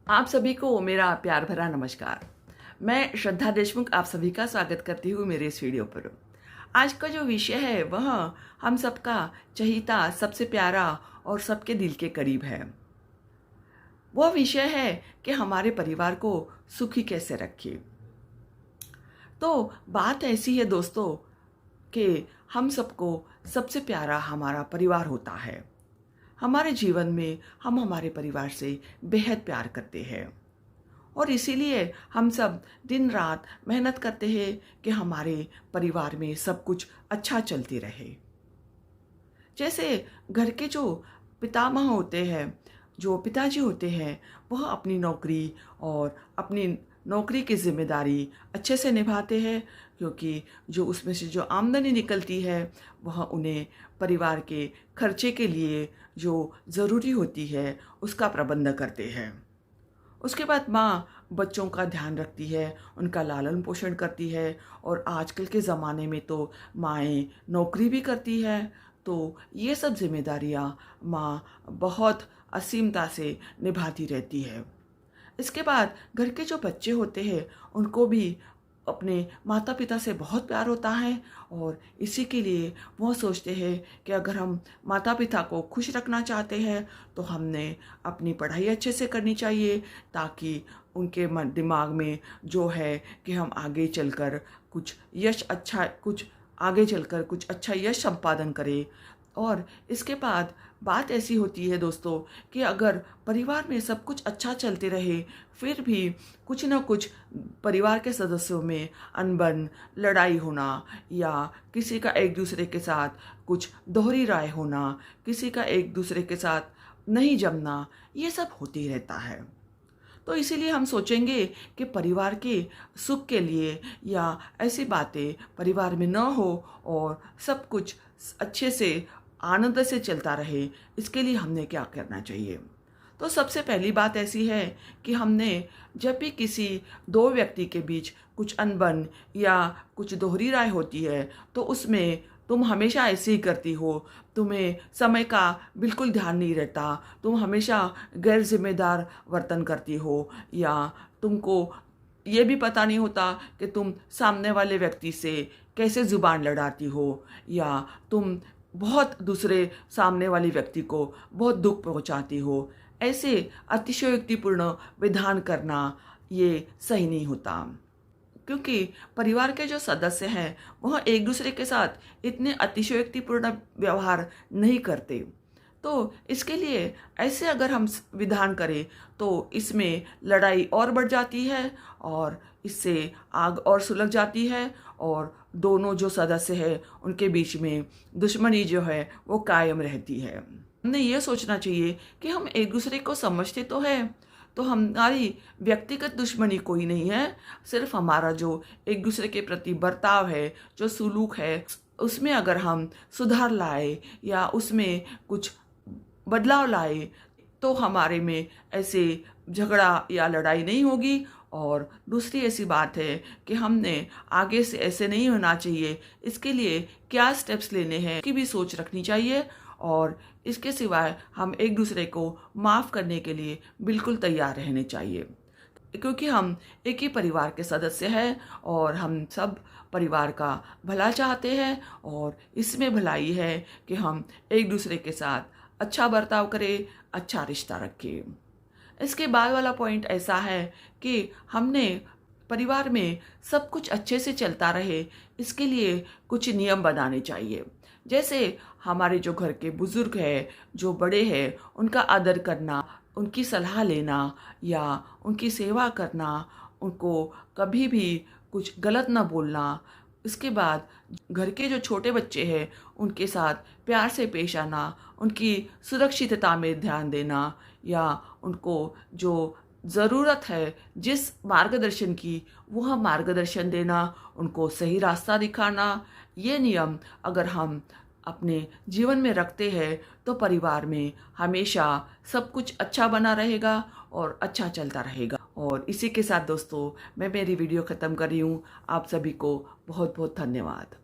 आप सभी को मेरा प्यार भरा नमस्कार। मैं श्रद्धा देशमुख आप सभी का स्वागत करती हूँ मेरे इस वीडियो पर। आज का जो विषय है वह हम सबका चहीता, सबसे प्यारा और सबके दिल के करीब है। वह विषय है कि हमारे परिवार को सुखी कैसे रखें। तो बात ऐसी है दोस्तों कि हम सबको सबसे प्यारा हमारा परिवार होता है। हमारे जीवन में हम हमारे परिवार से बेहद प्यार करते हैं और इसीलिए हम सब दिन रात मेहनत करते हैं कि हमारे परिवार में सब कुछ अच्छा चलती रहे। जैसे घर के जो पितामह होते हैं, जो पिताजी होते हैं, वह अपनी नौकरी और अपनी नौकरी की जिम्मेदारी अच्छे से निभाते हैं, क्योंकि जो उसमें से जो आमदनी निकलती है वह उन्हें परिवार के खर्चे के लिए जो ज़रूरी होती है उसका प्रबंध करते हैं। उसके बाद माँ बच्चों का ध्यान रखती है, उनका लालन पोषण करती है और आजकल के ज़माने में तो माएँ नौकरी भी करती है, तो ये सब जिम्मेदारियाँ माँ बहुत असीमता से निभाती रहती है। इसके बाद घर के जो बच्चे होते हैं उनको भी अपने माता पिता से बहुत प्यार होता है और इसी के लिए वो सोचते हैं कि अगर हम माता पिता को खुश रखना चाहते हैं तो हमने अपनी पढ़ाई अच्छे से करनी चाहिए, ताकि उनके दिमाग में जो है कि हम आगे चलकर कुछ अच्छा यश संपादन करें। और इसके बाद बात ऐसी होती है दोस्तों कि अगर परिवार में सब कुछ अच्छा चलते रहे फिर भी कुछ ना कुछ परिवार के सदस्यों में अनबन, लड़ाई होना या किसी का एक दूसरे के साथ कुछ दोहरी राय होना, किसी का एक दूसरे के साथ नहीं जमना, ये सब होती रहता है। तो इसीलिए हम सोचेंगे कि परिवार के सुख के लिए या ऐसी बातें परिवार में न हो और सब कुछ अच्छे से आनंद से चलता रहे, इसके लिए हमने क्या करना चाहिए। तो सबसे पहली बात ऐसी है कि हमने जब भी किसी दो व्यक्ति के बीच कुछ अनबन या कुछ दोहरी राय होती है तो उसमें तुम हमेशा ऐसे ही करती हो, तुम्हें समय का बिल्कुल ध्यान नहीं रहता, तुम हमेशा गैर जिम्मेदार वर्तन करती हो, या तुमको ये भी पता नहीं होता कि तुम सामने वाले व्यक्ति से कैसे ज़ुबान लड़ाती हो, या तुम बहुत दूसरे सामने वाले व्यक्ति को बहुत दुख पहुंचाती हो, ऐसे अतिशयोक्तिपूर्ण विधान करना ये सही नहीं होता। क्योंकि परिवार के जो सदस्य हैं वह एक दूसरे के साथ इतने अतिशयोक्तिपूर्ण व्यवहार नहीं करते। तो इसके लिए ऐसे अगर हम विधान करें तो इसमें लड़ाई और बढ़ जाती है और इससे आग और सुलग जाती है और दोनों जो सदस्य हैं उनके बीच में दुश्मनी जो है वो कायम रहती है। हमें ये सोचना चाहिए कि हम एक दूसरे को समझते तो हैं, तो हमारी व्यक्तिगत दुश्मनी कोई नहीं है, सिर्फ हमारा जो एक दूसरे के प्रति बर्ताव है, जो सुलूक है, उसमें अगर हम सुधार लाए या उसमें कुछ बदलाव लाए तो हमारे में ऐसे झगड़ा या लड़ाई नहीं होगी। और दूसरी ऐसी बात है कि हमने आगे से ऐसे नहीं होना चाहिए, इसके लिए क्या स्टेप्स लेने हैं की भी सोच रखनी चाहिए। और इसके सिवाय हम एक दूसरे को माफ़ करने के लिए बिल्कुल तैयार रहने चाहिए, क्योंकि हम एक ही परिवार के सदस्य हैं और हम सब परिवार का भला चाहते हैं और इसमें भलाई है कि हम एक दूसरे के साथ अच्छा बर्ताव करें, अच्छा रिश्ता रखें। इसके बाद वाला पॉइंट ऐसा है कि हमने परिवार में सब कुछ अच्छे से चलता रहे, इसके लिए कुछ नियम बनाने चाहिए। जैसे हमारे जो घर के बुजुर्ग हैं, जो बड़े हैं, उनका आदर करना, उनकी सलाह लेना या उनकी सेवा करना, उनको कभी भी कुछ गलत ना बोलना। इसके बाद घर के जो छोटे बच्चे हैं उनके साथ प्यार से पेश आना, उनकी सुरक्षितता में ध्यान देना या उनको जो ज़रूरत है जिस मार्गदर्शन की वह मार्गदर्शन देना, उनको सही रास्ता दिखाना। ये नियम अगर हम अपने जीवन में रखते हैं तो परिवार में हमेशा सब कुछ अच्छा बना रहेगा और अच्छा चलता रहेगा। और इसी के साथ दोस्तों मैं मेरी वीडियो ख़त्म कर रही हूँ। आप सभी को बहुत बहुत धन्यवाद।